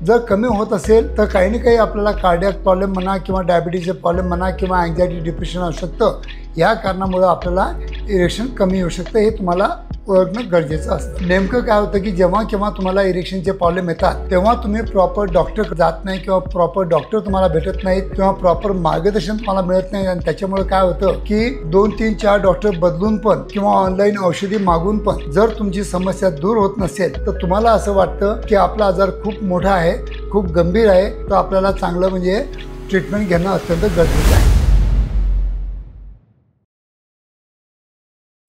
जर कमी होत असेल तर काही ना काही आपल्याला कार्डियक प्रॉब्लेम म्हणा किंवा डायबिटीजचे प्रॉब्लेम म्हणा किंवा अँझायटी डिप्रेशन असू शकतं। या कारणामुळे आपल्याला इरेक्शन कमी होऊ शकतं, हे तुम्हाला ओळखणं गरजेचं असतं। नेमकं काय होतं की जेव्हा केव्हा तुम्हाला इरेक्शनचे प्रॉब्लेम येतात तेव्हा तुम्ही प्रॉपर डॉक्टर जात नाही किंवा प्रॉपर डॉक्टर तुम्हाला भेटत नाहीत किंवा प्रॉपर मार्गदर्शन तुम्हाला मिळत नाही, आणि त्याच्यामुळे काय होतं की 2, 3, 4 डॉक्टर बदलून पण किंवा ऑनलाईन औषधी मागून पण जर तुमची समस्या दूर होत नसेल तर तुम्हाला असं वाटतं की आपला आजार खूप मोठा आहे, खूप गंभीर आहे, तर आपल्याला चांगलं म्हणजे ट्रीटमेंट घेणं अत्यंत गरजेचं आहे।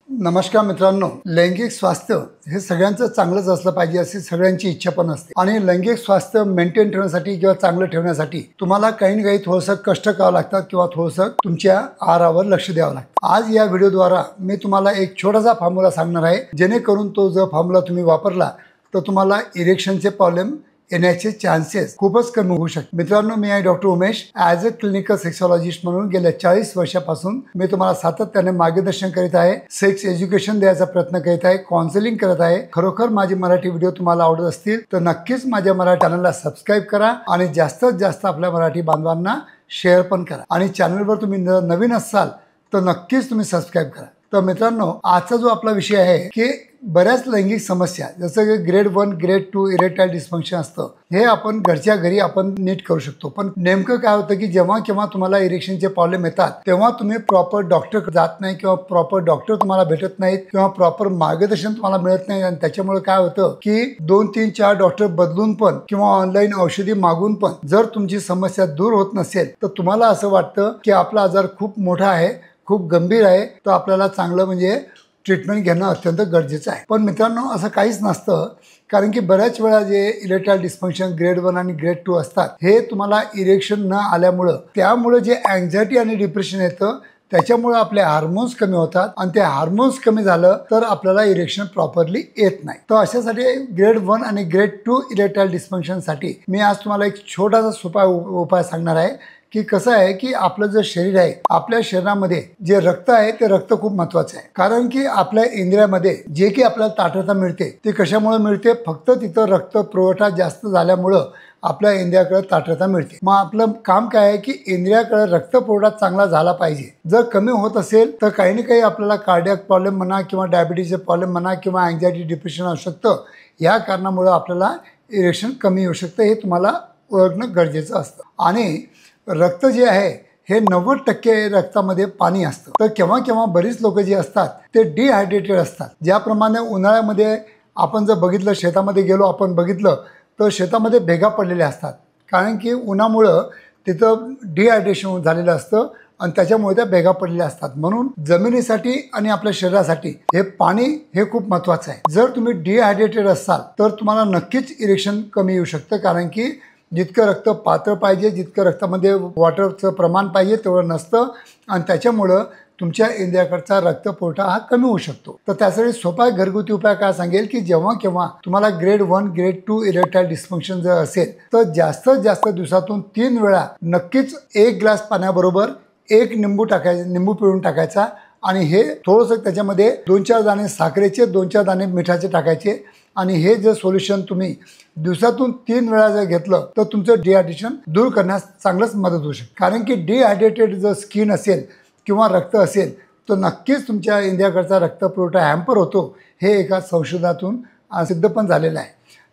नमस्कार मित्रांनो, लैंगिक स्वास्थ्य हे सगळ्यांचं चांगलंच असलं पाहिजे अशी सगळ्यांची इच्छा पण असते, आणि लैंगिक स्वास्थ्य मेंटेन ठेवण्यासाठी किंवा चांगलं ठेवण्यासाठी तुम्हाला काही ना काही थोडंसं कष्ट करावं लागतात किंवा थोडंसं तुमच्या आहारावर लक्ष द्यावं लागतं। आज या व्हिडिओद्वारा मी तुम्हाला एक छोटासा फॉर्म्युला सांगणार आहे, जेणेकरून तो जर फॉर्म्युला तुम्ही वापरला तर तुम्हाला इरेक्शनचे प्रॉब्लेम येण्याचे चान्सेस खूपच कमी होऊ शकतात। मित्रांनो, मी आहे doctor Umesh. As a clinical sexologist म्हणून गेल्या 40 वर्षापासून मी तुम्हाला सातत्याने मार्गदर्शन करीत आहे, सेक्स एज्युकेशन द्यायचा प्रयत्न करीत आहे, काउन्सिलिंग करत आहे। खरोखर माझे मराठी व्हिडिओ तुम्हाला आवडत असतील तर नक्कीच माझ्या मराठी चॅनलला सबस्क्राईब करा आणि जास्तीत जास्त आपल्या मराठी बांधवांना शेअर पण करा, आणि चॅनलवर तुम्ही नवीन असाल तर नक्कीच तुम्ही सबस्क्राईब करा। तर मित्रांनो, आजचा जो आपला विषय आहे की बऱ्याच लैंगिक समस्या जसं की ग्रेड 1, ग्रेड 2 इरेक्टाईल डिस्फंक्शन असतं, हे आपण घरच्या घरी आपण नीट करू शकतो। पण नेमकं काय होतं की जेव्हा केव्हा तुम्हाला इरेक्शनचे प्रॉब्लेम येतात तेव्हा तुम्ही प्रॉपर डॉक्टर जात नाही किंवा प्रॉपर डॉक्टर तुम्हाला भेटत नाहीत किंवा प्रॉपर मार्गदर्शन तुम्हाला मिळत नाही, आणि त्याच्यामुळे काय होतं की 2, 3, 4 डॉक्टर बदलून पण किंवा ऑनलाईन औषधी मागून पण जर तुमची समस्या दूर होत नसेल तर तुम्हाला असं वाटतं की आपला आजार खूप मोठा आहे, खूप गंभीर आहे, तर आपल्याला चांगलं म्हणजे ट्रीटमेंट घेणं अत्यंत गरजेचं आहे। पण मित्रांनो, असं काहीच नसतं, कारण की बऱ्याच वेळा जे इरेक्टाईल डिस्फंक्शन ग्रेड 1 आणि ग्रेड 2 असतात हे तुम्हाला इरेक्शन न आल्यामुळं त्यामुळे जे अँझायटी आणि डिप्रेशन येतं त्याच्यामुळे आपले हार्मोन्स कमी होतात, आणि ते हार्मोन्स कमी झालं तर आपल्याला इरेक्शन प्रॉपरली येत नाही। तर अशासाठी ग्रेड 1 आणि ग्रेड 2 इरेक्टाईल डिस्फंक्शनसाठी मी आज तुम्हाला एक छोटासा सोपा उपाय सांगणार आहे की कसं आहे की आपलं जे शरीर आहे, आपल्या शरीरामध्ये जे रक्त आहे ते रक्त खूप महत्वाचं आहे, कारण की आपल्या इंद्रियामध्ये जे की आपल्याला ताठरता मिळते ते कशामुळे मिळते, फक्त तिथं रक्त पुरवठा जास्त झाल्यामुळं आपल्या इंद्रियाकडे ताठरता मिळते। मग आपलं काम काय आहे की इंद्रियाकडे रक्त पुरवठा चांगला झाला पाहिजे। जर कमी होत असेल तर काही ना काही आपल्याला कार्डियक प्रॉब्लेम म्हणा किंवा डायबिटीजचे प्रॉब्लेम म्हणा किंवा अँझायटी डिप्रेशन असू शकतं। या कारणामुळे आपल्याला इरेक्शन कमी होऊ शकतं, हे तुम्हाला ओळखणं गरजेचं असतं। आणि रक्त जे आहे हे 90% रक्तामध्ये पाणी असतं, तर केव्हा केव्हा बरीच लोक जे असतात ते डिहायड्रेटेड असतात। ज्याप्रमाणे उन्हाळ्यामध्ये आपण जर बघितलं, शेतामध्ये गेलो आपण बघितलं तर शेतामध्ये भेगा पडलेल्या असतात, कारण की उन्हामुळं तिथं डिहायड्रेशन झालेलं असतं आणि त्याच्यामुळे त्या भेगा पडलेल्या असतात। म्हणून जमिनीसाठी आणि आपल्या शरीरासाठी हे पाणी हे खूप महत्त्वाचं आहे। जर तुम्ही डिहायड्रेटेड असाल तर तुम्हाला नक्कीच इरेक्शन कमी येऊ शकतं, कारण की जितकं रक्त पातळ पाहिजे, जितकं रक्तामध्ये वॉटरचं प्रमाण पाहिजे तेवढं नसतं, आणि त्याच्यामुळं तुमच्या इंद्रियाकडचा रक्तपुरवठा हा कमी होऊ शकतो। तर त्यासाठी सोपा घरगुती उपाय काय सांगेल की जेव्हा केव्हा तुम्हाला ग्रेड 1, ग्रेड 2 इरेक्टाईल डिस्फंक्शन जर असेल तर जास्तीत जास्त दिवसातून 3 वेळा नक्कीच 1 ग्लास पाण्याबरोबर 1 निंबू पिळून टाकायचा, आणि हे थोडंसं त्याच्यामध्ये 2-4 दाणे साखरेचे, 2-4 दाणे मिठाचे टाकायचे, आणि हे जर सोल्युशन तुम्ही दिवसातून 3 वेळा जर घेतलं तर तुमचं डिहायड्रेशन दूर करण्यास चांगलंच मदत होऊ शकते। कारण की डिहायड्रेटेड जर स्किन असेल किंवा रक्त असेल तर नक्कीच तुमच्या इंद्रियाकडचा रक्तपुरवठा हॅम्पर होतो, हे एका संशोधनातून सिद्ध पण झालेलं आहे।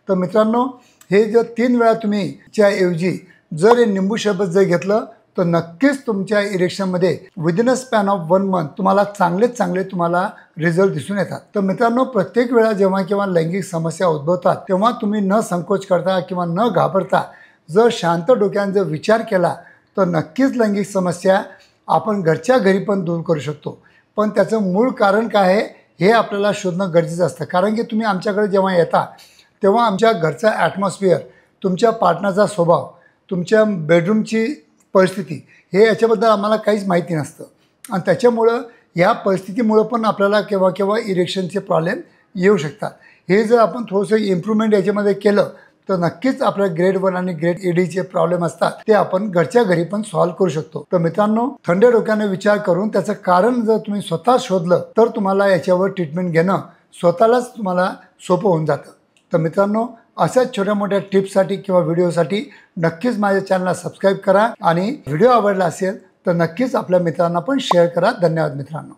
तर मित्रांनो, हे जर 3 वेळा तुम्ही च्या ऐवजी जर हे निंबू सरबत जर घेतलं तर नक्कीच तुमच्या इरेक्शनमध्ये within a span of 1 month तुम्हाला चांगले तुम्हाला रिझल्ट दिसून येतात। तर मित्रांनो, प्रत्येक वेळा जेव्हा केव्हा लैंगिक समस्या उद्भवतात तेव्हा तुम्ही न संकोच करता किंवा न घाबरता जर शांत डोक्याने जर विचार केला तर नक्कीच लैंगिक समस्या आपण घरच्या घरी पण दूर करू शकतो। पण त्याचं मूळ कारण काय आहे हे आपल्याला शोधणं गरजेचं असतं, कारण की तुम्ही आमच्याकडे जेव्हा येता तेव्हा आमच्या घरचा ॲटमॉस्फिअर, तुमच्या पार्टनरचा स्वभाव, तुमच्या बेडरूमची परिस्थिती, हे याच्याबद्दल आम्हाला काहीच माहिती नसतं, आणि त्याच्यामुळं या परिस्थितीमुळं पण आपल्याला केव्हा केव्हा इरेक्शनचे प्रॉब्लेम येऊ शकतात। हे जर आपण थोडंसं इम्प्रूव्हमेंट याच्यामध्ये केलं तर नक्कीच आपल्या ग्रेड 1 आणि ग्रेड EDचे प्रॉब्लेम असतात ते आपण घरच्या घरी पण सॉल्व्ह करू शकतो। तर मित्रांनो, थंड डोक्याने विचार करून त्याचं कारण जर तुम्ही स्वतः शोधलं तर तुम्हाला याच्यावर ट्रीटमेंट घेणं स्वतःलाच तुम्हाला सोपं होऊन जातं। तर मित्रांनो, अशाच छोट्या मोठ्या टिप्ससाठी किंवा व्हिडिओसाठी नक्कीच माझ्या चॅनलला सबस्क्राईब करा आणि व्हिडिओ आवडला असेल तर नक्कीच आपल्या मित्रांना पण शेअर करा. धन्यवाद मित्रांनो.